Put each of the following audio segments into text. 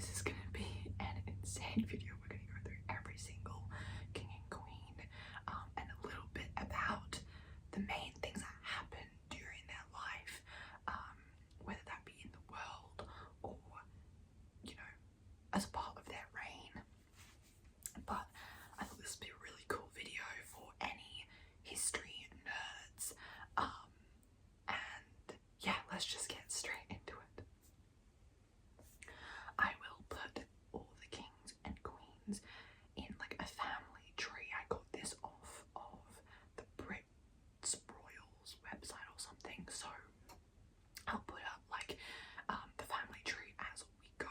this is going to be an insane video. We're going to go through every single king and queen, and a little bit about the main things that happen during their life, whether that be in the world or, you know, as part of their reign. But I thought this would be a really cool video for any history nerds, and yeah, let's just get straight into it. I will put all the kings and queens in like a family tree. I got this off of the Brits Royals website or something, so I'll put up like the family tree as we go.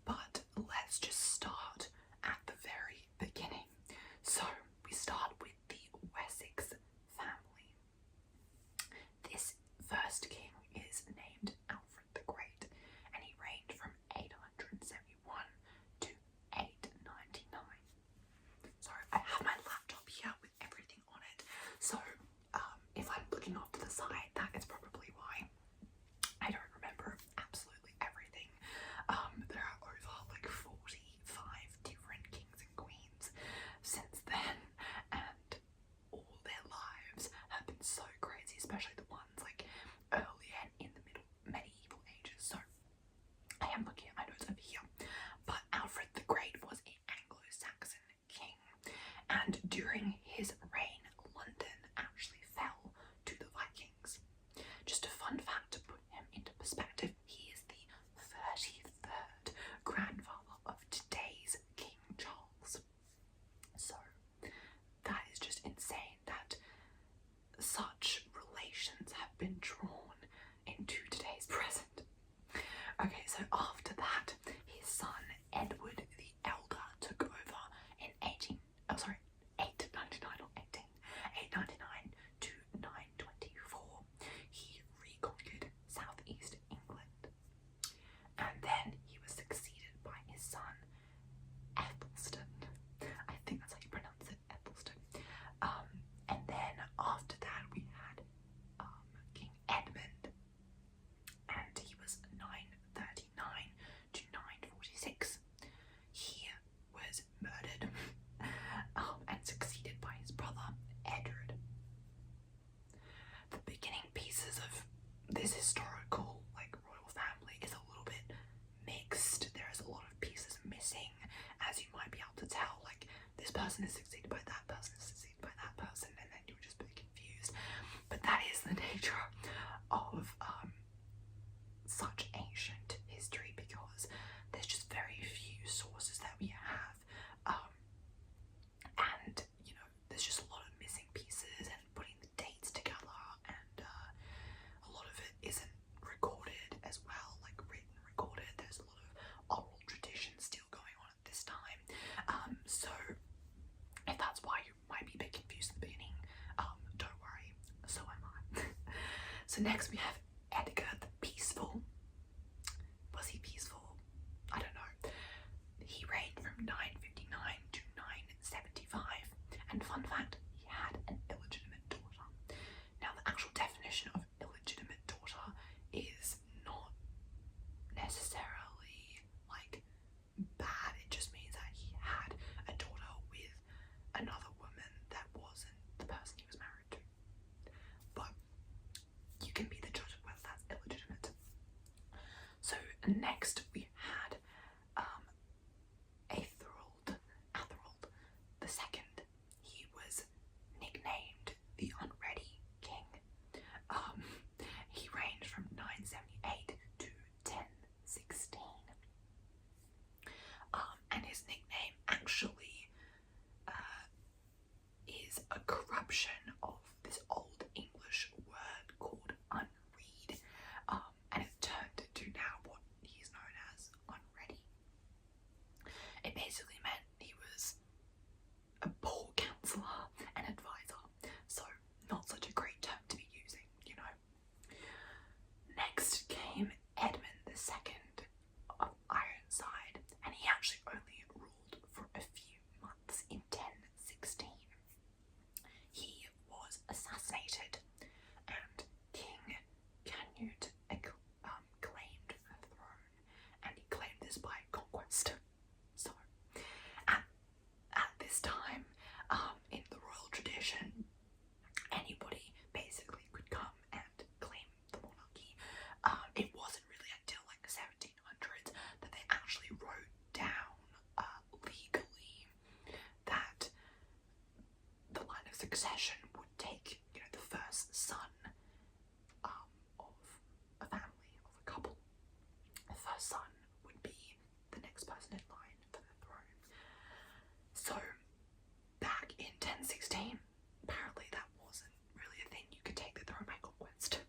But let's just start at the very beginning. So we start with the Wessex family. This first king is named Alfred the Great, and he reigned from 871 to 899. Sorry, I have my laptop here with everything on it, so if I'm looking off to the side, that is probably why. I don't remember absolutely everything. There are over like 45 different kings and queens since then, and all their lives have been so crazy, especially the ones like early and in the medieval ages. So I am looking at my notes over here, but Alfred the Great was an Anglo-Saxon king, and during his reign, London actually fell to the Vikings. Just a fun fact to put him into perspective, he is the 33rd grandfather of today's King Charles. So that is just insane that such relations have been drawn into today's present. Okay, so after that, his son Edward the Elder took over in 899 to 924. He reconquered southeast England, and then he was succeeded by his son Ethelstan. I think that's how you pronounce it, Ethelstan. And then after that we had King Edmund, and he was 939 to 946. He was murdered and succeeded by his brother Edred. The beginning pieces of this historical like royal family is a little bit mixed. There is a lot of pieces missing, as you might be able to tell. Like, this person is succeeded by that person, is succeeded by that person, and then you're just a bit confused. But that is the nature of such ancient history, because there's just very few sources that we have, and you know, there's just a lot of missing pieces and putting the dates together, and a lot of it isn't recorded as well, like written recorded. There's a lot of oral tradition still going on at this time, so if that's why you might be a bit confused at the beginning, don't worry, so am I. So next we have Edgar the Peaceful. Was he peaceful? I don't know. He reigned from 959 to 975, and fun fact, he had an illegitimate daughter. Now, the actual definition of illegitimate daughter is not necessarily like bad. It just means that he had a daughter with another woman that wasn't the person he was married to. But you can be the judge of whether that's illegitimate. So next we had Atharold the Second. He was nicknamed the Unready King. He reigned from 978 to 1016. And his nickname actually is a corruption of this old English word called unread, and it turned into now what he's known as unready. It basically meant he was a poor counselor and advisor, so not such a great term to be using, you know. Next came Edmund II of Ironside, and he actually only ruled for a few months in 1016. He was assassinated, and King Canute claimed the throne, and he claimed this by her son would be the next person in line for the throne. So back in 1016, apparently that wasn't really a thing. You could take the throne by conquest.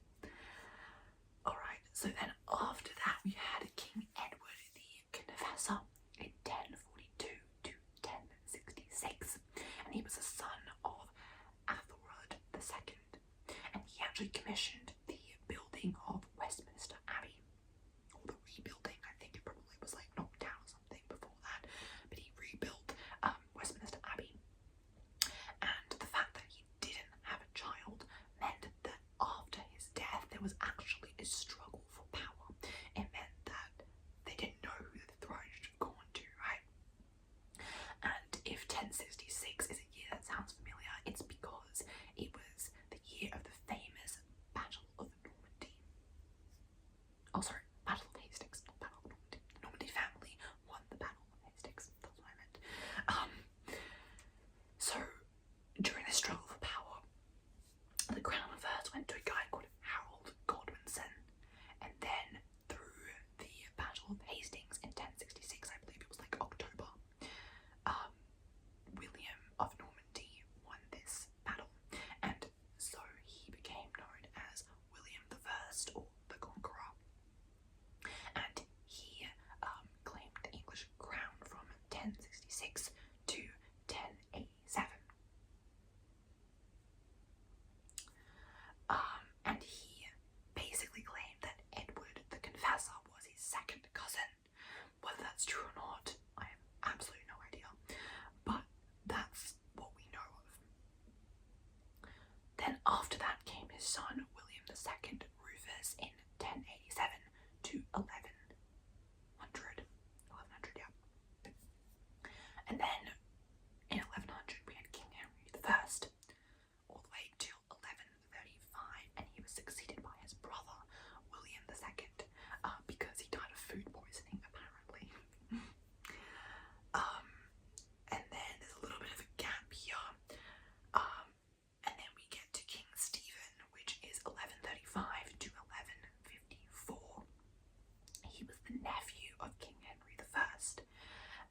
Alright, so then after that we had King Edward the Confessor in 1042 to 1066, and he was a son of Athelred II, and he actually commissioned the building of Westminster Abbey, or the rebuilding. I think it probably was like knocked down or something before that, but he rebuilt Westminster Abbey. And the fact that he didn't have a child meant that after his death there was actually a struggle for power. It meant that they didn't know who the throne should have gone to, right? And if 1066 is a year that sounds familiar, it's because it was the year of the famous Battle of Normandy. Oh, sorry, Battle of Hastings, not Battle of Normandy. The Normandy family won the Battle of Hastings. That's what I meant. So during the struggle for power, the crown first went to a guy called Harold Godwinson, and then through the Battle of Hastings in 1066, I believe it was like October, William of Normandy won this battle, and so he became known as William the First, or the Conqueror, and he claimed the English crown from 1066 to 1087. And he basically claimed that Edward the Confessor was his second cousin. Whether that's true or not, I have absolutely no idea, but that's what we know of. Then after that came his son William II Rufus in 1087 to 1100. Yeah. And then in 1100 we had King Henry I, all the way till 1135, and he was succeeded by his brother William II, because he died of food poisoning apparently. And then there's a little bit of a gap here, and then we get to King Stephen, which is 1135 to 1154. He was the nephew of King Henry I,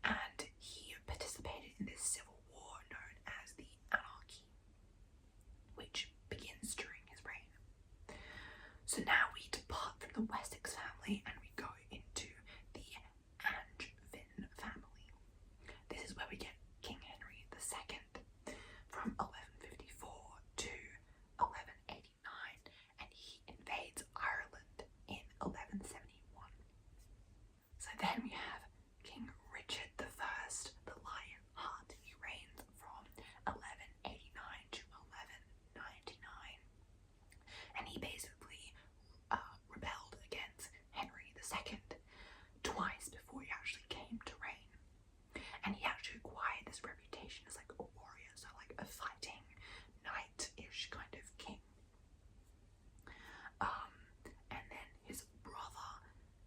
and he participated in this civil war known as the Anarchy, which begins during his reign. So now we depart from the Wessex family and we go into the Angevin family. This is where we get King Henry II from 1154 to 1189, and he invades Ireland in 1171. So then we have King Richard I, the Lionheart. He reigns from 1189 to 1199, and he basically rebelled against Henry II twice before he actually came to reign, and he actually acquired this reputation as like a warrior, so like a fighting knight-ish kind of king. And then his brother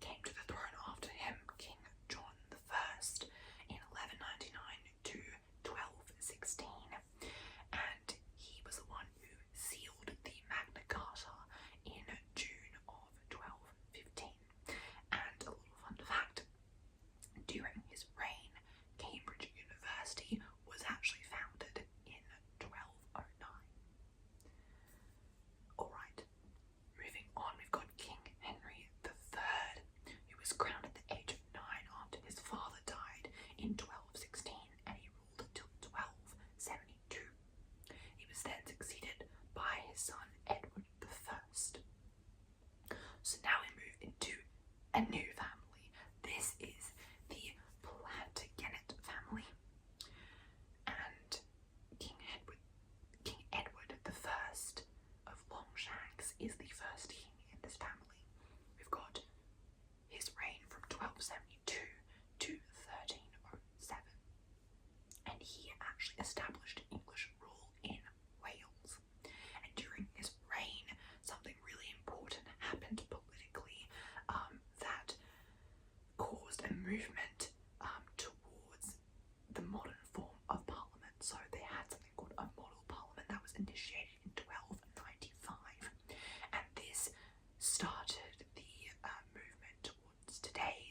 came to the throne after him, King John I, in 1199 to 1216, and he was the one who sealed the Magna Carta in June of 1215. And a little fun fact, during his reign, Cambridge University was actually founded in 1209. Alright, moving on, we've got King Henry III, who was crowned at the age of 9 after his father died in 1216, and he ruled until 1272. He was then succeeded by his son Edward I. So now we move into a new family. This is the Plantagenet family, and King Edward I of Longshanks is the first king in this family. We've got his reign from 1272 to 1307, and he actually established English rule in Wales. And during his reign, something really important happened politically, that caused a movement towards the modern form of parliament. So they had something called a model parliament that was initiated in 1295, and this started the movement towards today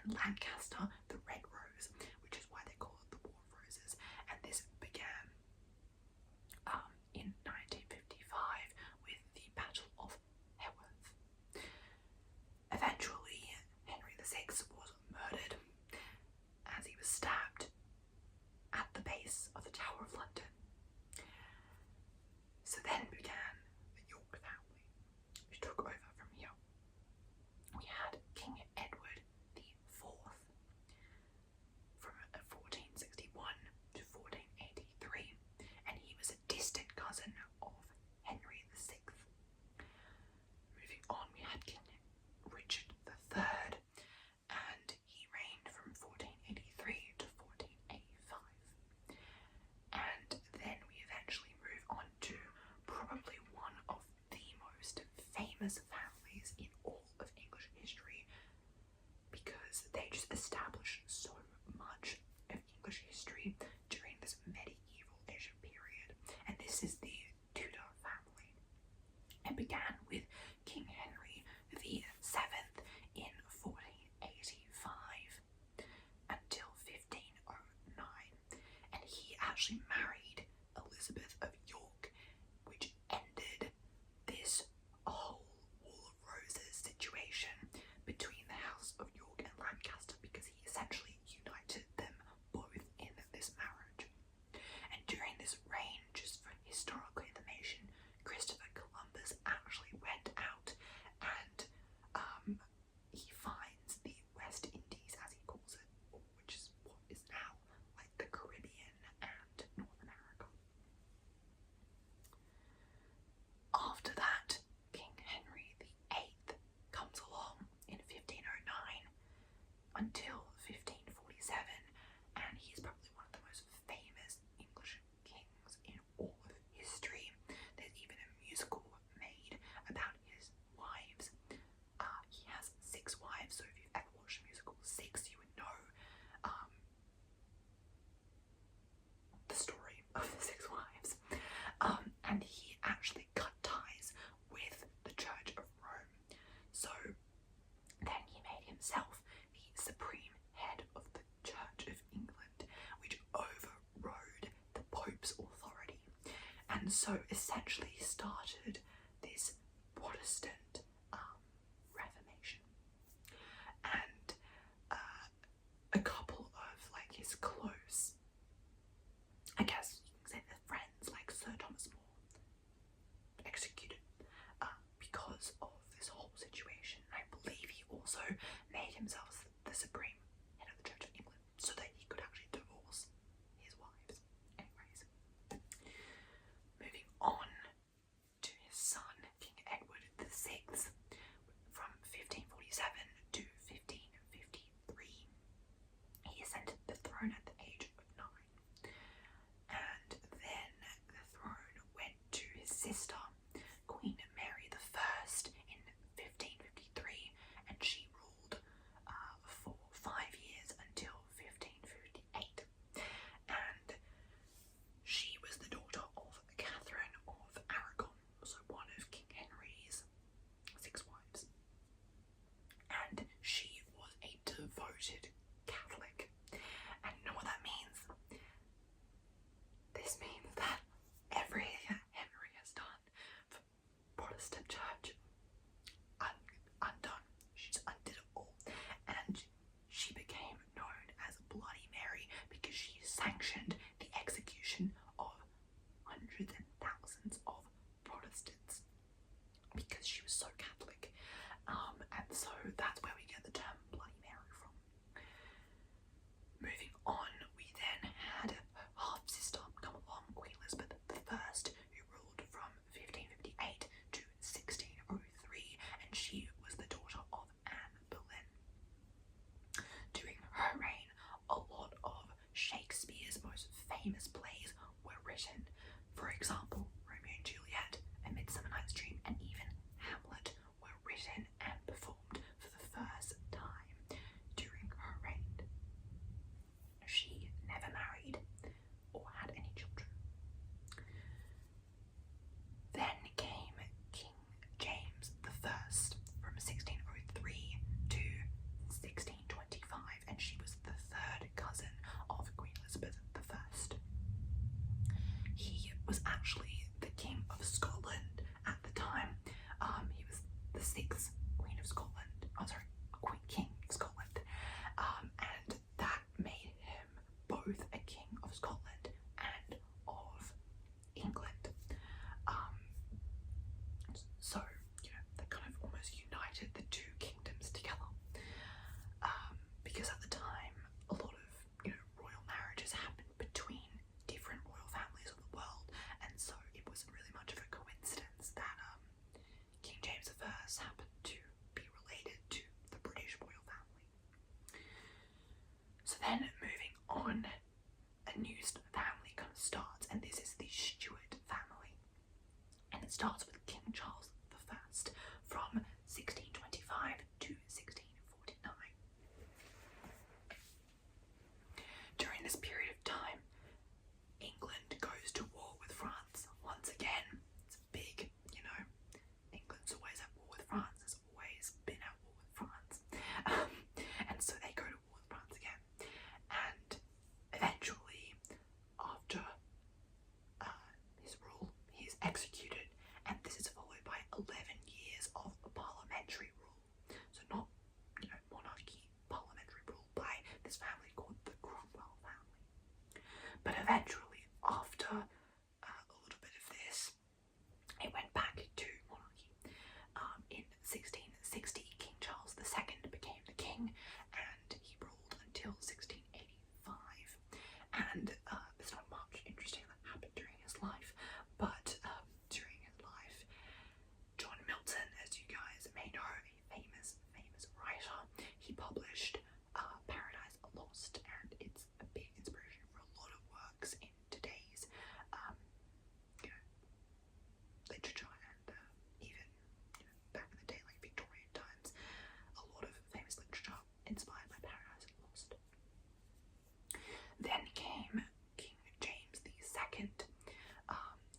and Lancaster the Red Rose, which is why they call it the War of Roses. And this began in 1955 with the Battle of Haworth. Eventually, Henry VI was murdered as he was stabbed at the base of the Tower of London. So then began the York family, which took over from here. We had King Edward IV from 1461 to 1483, and he was a distant cousin of Henry VI. Moving on, we had King Richard III, and he reigned from 1483 to 1485. And then we eventually move on to probably one of the most famous families in all of English history, because they just established so much of English history during this medieval Asia period, and this is the Tudor family. It began with King Henry VII in 1485 until 1509, and he actually married Elizabeth of York, which ended this whole Wall of Roses situation between the House of York and Lancaster, because he essentially united them both in this marriage. And during this reign, just for historical information, Christopher Columbus actually went out and he finds the West Indies, as he calls it, which is what is now like the Caribbean and North America. After that, King Henry VIII comes along in 1509 until 1547, and he's probably one of the most famous English kings in all of history. There's even a musical made about his wives. He has 6 wives, so if you've ever watched the musical Six, you would know the story of the 6 wives. And he actually cut ties with the Church of Rome. So then he made himself the supreme head of the Church of England, which overrode the Pope's authority, and so essentially started this Protestant Reformation. And a couple of like his close, I guess you can say they're friends, like Sir Thomas More, executed because of this whole situation. I believe he also made himself the supreme head of the Church of England so that he could actually divorce his wives. Anyways, moving on to his son, King Edward VI, from 1547 to 1553. He ascended the throne at the age of 9, and then the throne went to his sister, Queen Mary I, in 1553, and she ruled for 5 years until 1558. And she was the daughter of Catherine of Aragon, so one of King Henry's 6 wives. And she was a devoted Catholic. And you know what that means? This means that everything Henry has done for Protestant Church, undone. She's undid it all. And she became known as Bloody Mary because she sanctioned the execution of hundreds and thousands of Protestants because she was so Catholic. And so that's where we get the term Bloody Mary from. Moving on, we then had her half-sister come along, Queen Elizabeth I, who ruled from 1558 to 1603, and she was the daughter of Anne Boleyn. During her reign, a lot of Shakespeare's most actually the King of Scotland at the time. He was the 6th Queen of Scotland. Oh, sorry, King of Scotland. And that made him both a King of Scotland and of England. So, they kind of almost united the two kingdoms together. Because at the time, a lot of, royal marriages happened between different royal families of the world, and so it wasn't really much of a coincidence that King James I happened to be related to the British royal family. So then, moving on, a new family kind of starts, and this is the Stuart family. And it starts with King Charles I from 1625 to 1649. During this period of time, England goes to war with France. Once again, it's big, England's always at war with France, has always been at war with France. And so they go to war with France again. And eventually, after his rule, he is executed, and this is followed by 11 years of parliamentary rule. So not, monarchy, parliamentary rule by this family called the Cromwell family. But eventually, after a little bit of this, it went back to monarchy. In 1660, King Charles II became the king, and he ruled until 1685. And there's not much interesting that happened during his life, but during his life, John Milton, as you guys may know, a famous writer, he published Paradise Lost, and it's a big inspiration for a lot of works in today's literature, and even back in the day, like Victorian times, a lot of famous literature inspired by Paradise Lost. Then came King James II.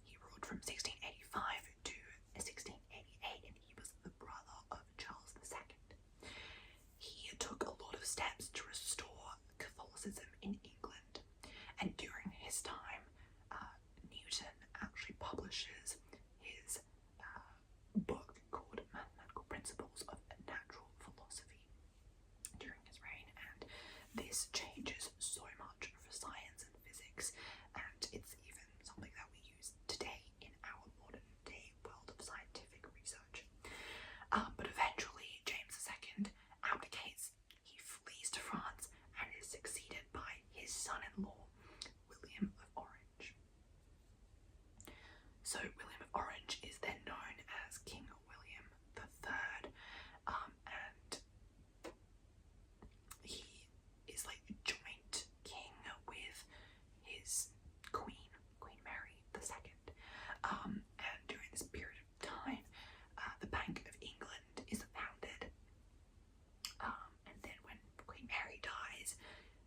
He ruled from 1685 to 1688, and he was the brother of Charles II. He took a lot of steps to restore Catholicism in England, and during his time, Newton actually publishes his book called Mathematical Principles of Natural Philosophy during his reign, and this changes so much for science and physics, and it's even something that we use today in our modern day world of scientific research. But eventually James II abdicates, he flees to France, and is succeeded by his son-in-law, William of Orange. So William of Orange is then known as King William III, and he is like the joint king with his Queen Mary II. And during this period of time, the Bank of England is founded, and then when Queen Mary dies,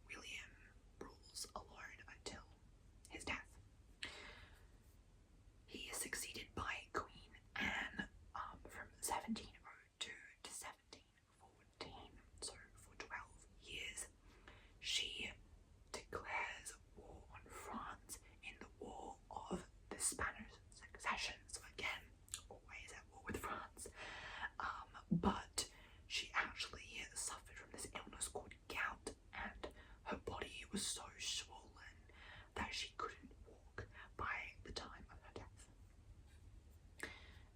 William rules alone until his death. He is succeeded by Queen Anne from 1702 to 1714, so for 12 years. She declares war on France in the War of the Spanish Succession, so again, always at war with France. But she actually suffered from this illness called gout, and her body was so swollen that she couldn't walk by the time of her death.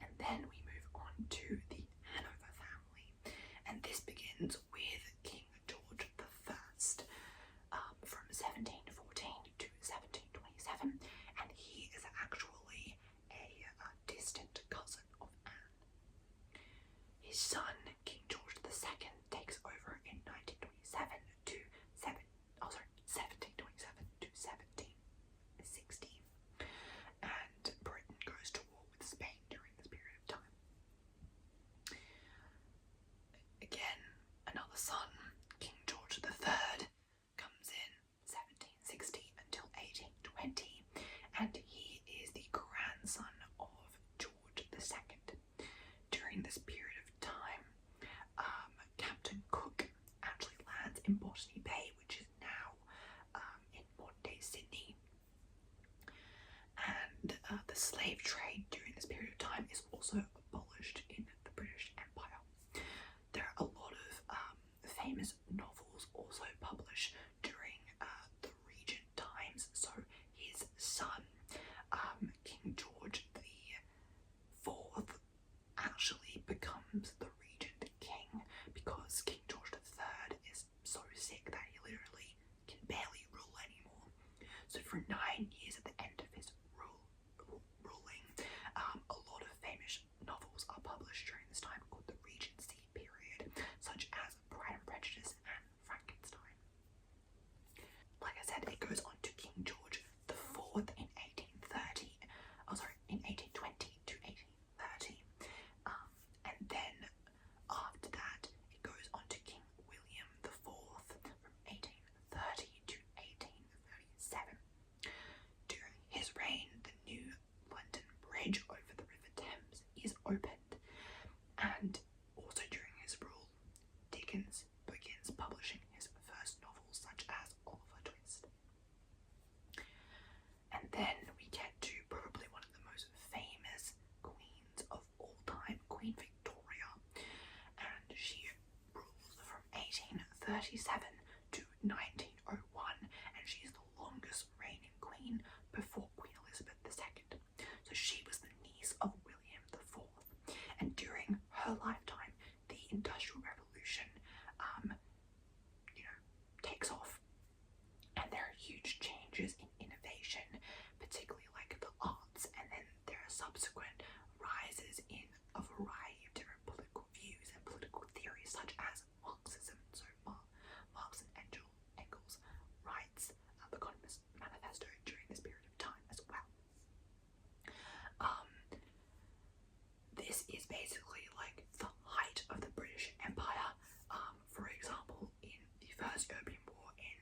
And then we move on to the Hanover family, and this begins with King George I, from 1714 to 1727, and he is actually a distant cousin of Anne. His son, King George II, takes over in 1727 to 1716, and Britain goes to war with Spain during this period of time. Again, another son, King George III, comes in 1760 until 1820, and he is the grandson of George II. During this period of time, Captain Cook actually lands in Botany Bay, which is now in modern-day Sydney, and the slave trade during this period of time is also abolished in the British Empire. There are a lot of famous novels also published during the Regent times. So his son, King George IV, actually becomes the Regent King because King George III is so sick that he literally can barely rule anymore. So for 9 years at the end of his ruling, a lot of famous novels are published during this time called the Regency period, such as Pride and Prejudice and Frankenstein. Like I said, it goes on to King George IV in 1820 to 1830. And then after that, it goes on to King William IV from 1830 to 1837. During his reign, the new London Bridge over the River Thames is opened, and also during his rule, Dickens begins publishing his first novels such as Oliver Twist. And then we get to probably one of the most famous queens of all time, Queen Victoria, and she rules from 1837 to 1901, and she is the longest reigning queen before Queen Elizabeth II. So she was the niece of William IV, and during her lifetime, the Industrial Revolution, takes off, and there are huge changes in innovation, particularly like the arts, and then there are subsequent rises in a variety of different political views and political theories, such as Marxism. So Marx and Engels writes the Communist Manifesto during this period of time as well. This is basically like the height of the British Empire. For example, in the First Opium War in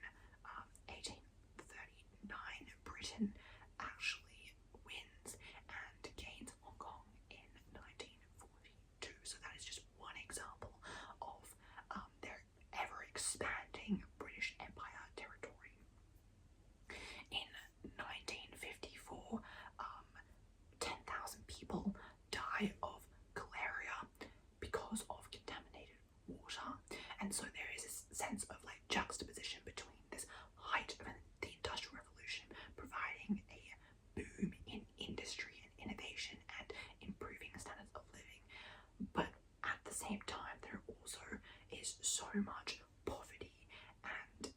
1839, Britain actually wins and gains Hong Kong in 1942. So that is just one example of their ever expanding British Empire territory. In 1954, 10,000 people die of cholera because of contaminated water, and so there is this sense of like juxtaposition between this height of the Industrial Revolution providing a boom in industry and innovation and improving standards of living, but at the same time there also is so much poverty and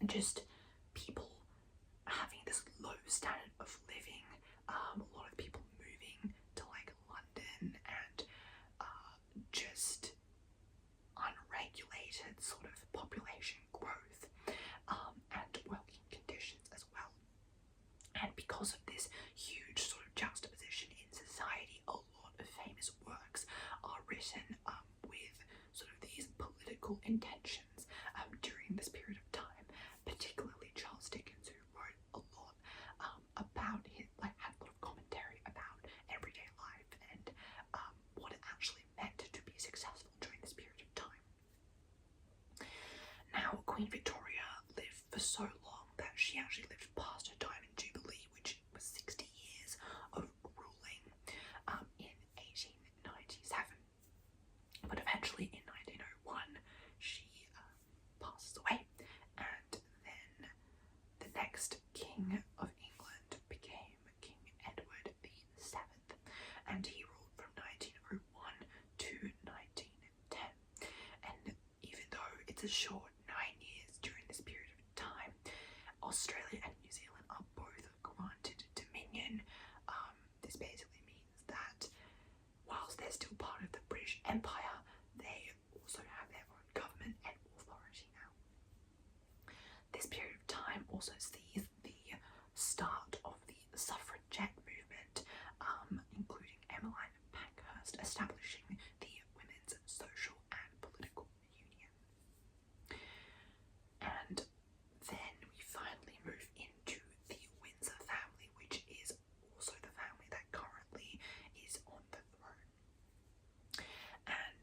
just people having this low standard of living, a lot of people moving to like London, and just unregulated sort of population growth, and working conditions as well. And because of this huge sort of juxtaposition in society, a lot of famous works are written with sort of these political intentions during this period of time, particularly Charles Dickens, who wrote a lot about his, like had a lot of commentary about everyday life and what it actually meant to be successful during this period of time. Now, Queen Victoria lived for so long that she actually lived past her Diamond Jubilee, which was 60 years of ruling in 1897. But eventually in 1901, she passes away, and then the next King of England became King Edward VII, and he ruled from 1901 to 1910. And even though it's a short 9 years during this period of time, Australia and New Zealand are both granted dominion. This basically means that whilst they're still part of the British Empire, they also have their own government and authority now. This period of time also sees the start of the suffragette movement, including Emmeline Pankhurst establishing the Women's Social and Political Union. And then we finally move into the Windsor family, which is also the family that currently is on the throne. And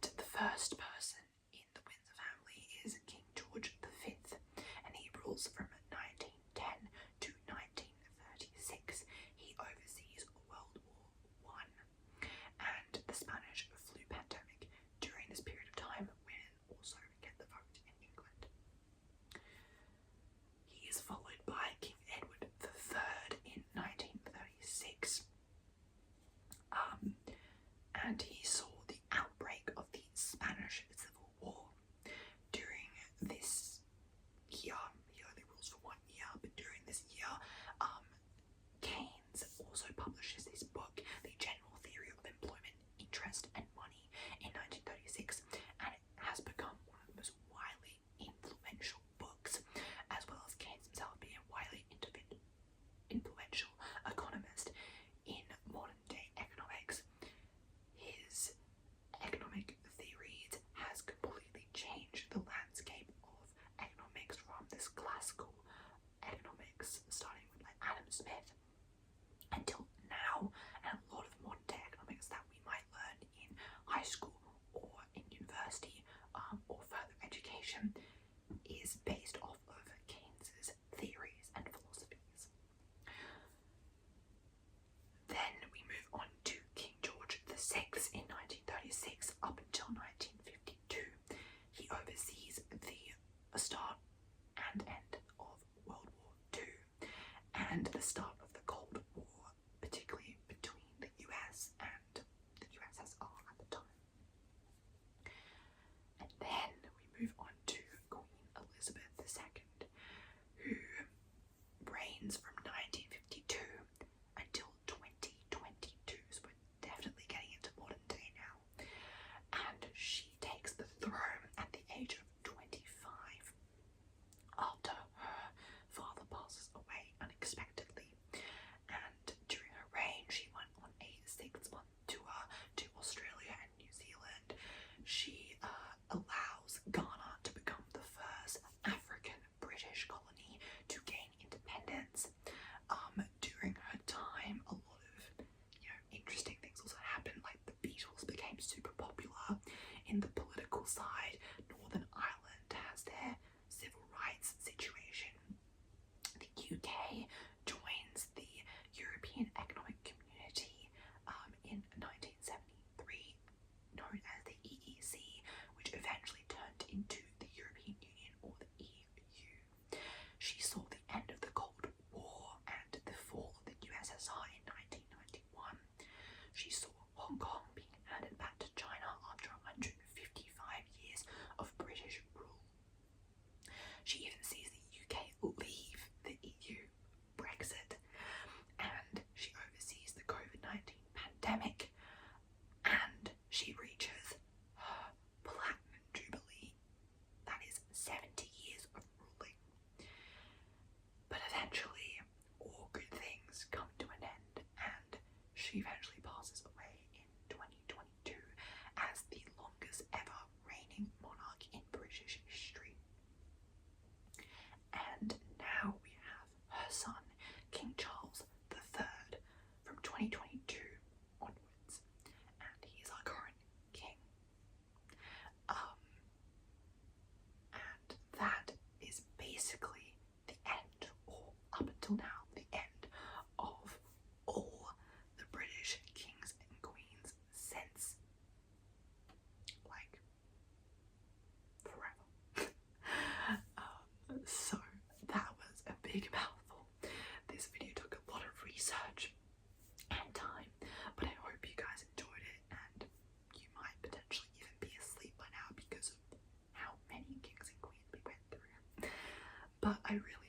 Smith until now, and a lot of modern day economics that we might learn in high school or in university or further education is based off of Keynes's theories and philosophies. Then we move on to King George VI in 1936 up until 1952. He oversees the start and end of World War II and the start of the Cold War, particularly between the US and the USSR at the time. And then we move on to Queen Elizabeth II, who reigns from 1952 until 2022, so we're definitely getting into modern day now. And she takes the throne at the age of 25 after her father passes away unexpectedly. And during her reign, she went on a 6-month tour to Australia and New Zealand. She allows Ghana to become the first African British colony to gain independence. During her time, a lot of interesting things also happened, like the Beatles became super popular in the political side. Northern Ireland has their civil rights situation. The UK joins the European Economic Community in 1973, known as the EEC, which eventually turned into the European Union or the EU. She saw the end of the Cold War and the fall of the USSR in 1991. She saw Hong Kong being handed back to China after 155 years of British rule. She even sees the UK leave the EU, Brexit, and she oversees the COVID-19 pandemic, and she reaches her Platinum Jubilee. That is 70 years of ruling. But eventually, all good things come to an end, and she eventually passes away in 2022 as the longest ever reigning monarch in British history. And now we have her son, King Charles III, from 2022 onwards, and he is our current king. And that is basically the end, or up until now, the end of all the British kings and queens since, like, forever. So that was a big mouthful. This video took a lot of research and time, but I hope you guys enjoyed it, and you might potentially even be asleep by now because of how many kings and queens we went through. But I really